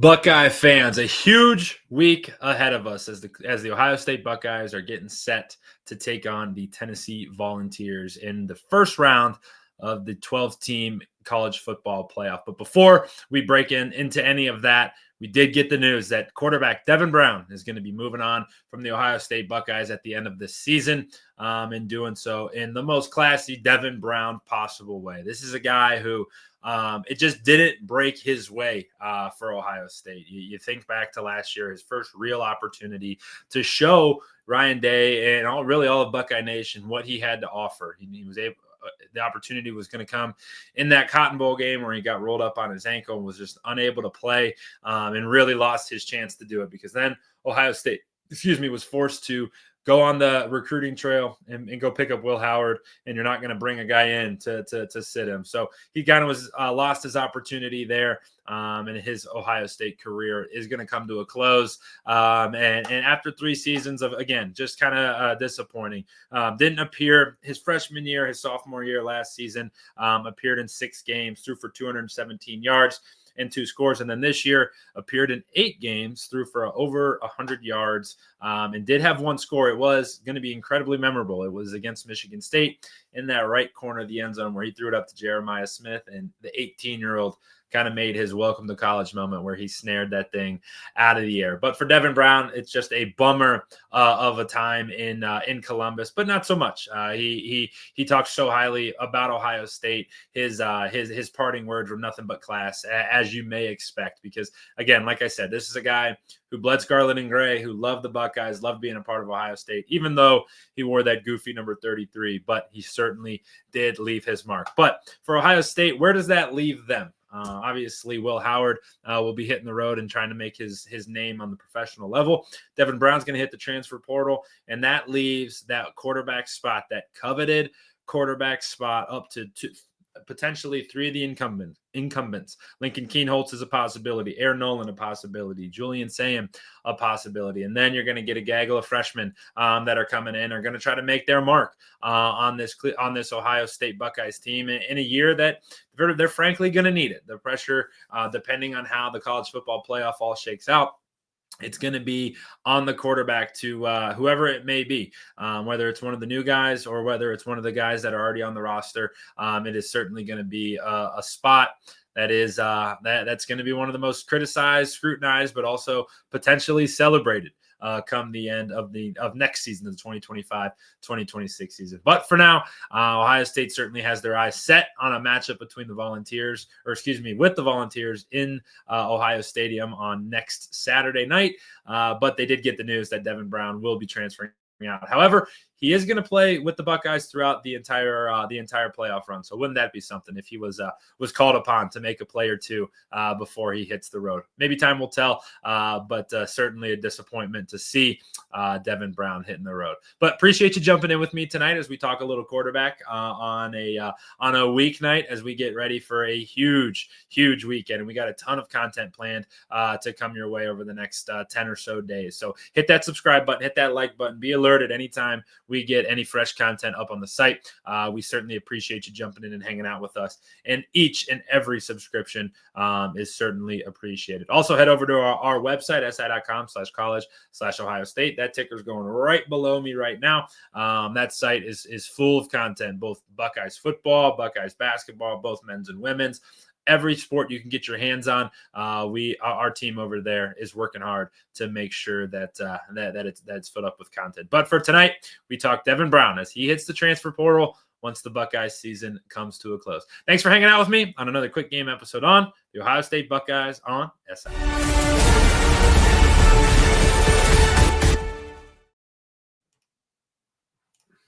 Buckeye fans, a huge week ahead of us as the Ohio State Buckeyes are getting set to take on the Tennessee Volunteers in the first round of the 12-team college football playoff. But before we break into any of that, we did get the news that quarterback Devin Brown is going to be moving on from the Ohio State Buckeyes at the end of this season, and doing so in the most classy Devin Brown possible way. This is a guy who it just didn't break his way for Ohio State. You think back to last year, his first real opportunity to show Ryan Day and all of Buckeye Nation what he had to offer. He was able. The opportunity was going to come in that Cotton Bowl game where he got rolled up on his ankle and was just unable to play, and really lost his chance to do it because then Ohio State, was forced to go on the recruiting trail and go pick up Will Howard, and you're not going to bring a guy in to sit him. So he kind of was lost his opportunity there, and his Ohio State career is going to come to a close. And after 3 seasons of, again, just kind of disappointing, didn't appear his freshman year, his sophomore year last season, appeared in 6 games, threw for 217 yards. And 2 scores. And then this year appeared in 8 games, threw for over 100 yards, and did have 1 score. It was going to be incredibly memorable. It was against Michigan State in that right corner of the end zone where he threw it up to Jeremiah Smith, and the 18-year-old kind of made his welcome to college moment where he snared that thing out of the air. But for Devin Brown, it's just a bummer of a time in Columbus, but not so much. He talks so highly about Ohio State. His parting words were nothing but class, as you may expect, because again, like I said, this is a guy who bled scarlet and gray, who loved the Buckeyes, loved being a part of Ohio State, even though he wore that goofy number 33, but he certainly did leave his mark. But for Ohio State, where does that leave them? Obviously, Will Howard will be hitting the road and trying to make his name on the professional level. Devin Brown's going to hit the transfer portal, and that leaves that quarterback spot, that coveted quarterback spot, up to potentially 3 of the incumbents. Lincoln Keenholz is a possibility. Aaron Nolan a possibility. Julian Sam a possibility. And then you're going to get a gaggle of freshmen that are coming in, are going to try to make their mark on this Ohio State Buckeyes team in a year that they're frankly going to need it. The pressure, depending on how the college football playoff all shakes out, it's going to be on the quarterback to whoever it may be, whether it's one of the new guys or whether it's one of the guys that are already on the roster. It is certainly going to be a spot that is that's going to be one of the most criticized, scrutinized, but also potentially celebrated come the end of next season, the 2025-2026 season. But for now, Ohio State certainly has their eyes set on a matchup between with the Volunteers in Ohio Stadium on next Saturday night. But they did get the news that Devin Brown will be transferring out. However, he is going to play with the Buckeyes throughout the entire playoff run. So wouldn't that be something if he was called upon to make a play or two before he hits the road? Maybe time will tell, but certainly a disappointment to see Devin Brown hitting the road. But appreciate you jumping in with me tonight as we talk a little quarterback on a weeknight as we get ready for a huge weekend. And we got a ton of content planned to come your way over the next 10 or so days. So hit that subscribe button, hit that like button, be alerted anytime we get any fresh content up on the site. We certainly appreciate you jumping in and hanging out with us. And each and every subscription is certainly appreciated. Also, head over to our website, si.com/college/Ohio State. That ticker's going right below me right now. That site is full of content, both Buckeyes football, Buckeyes basketball, both men's and women's. Every sport you can get your hands on, our team over there is working hard to make sure that it's filled up with content. But for tonight, we talk Devin Brown as he hits the transfer portal once the Buckeyes season comes to a close. Thanks for hanging out with me on another quick game episode on the Ohio State Buckeyes on SI.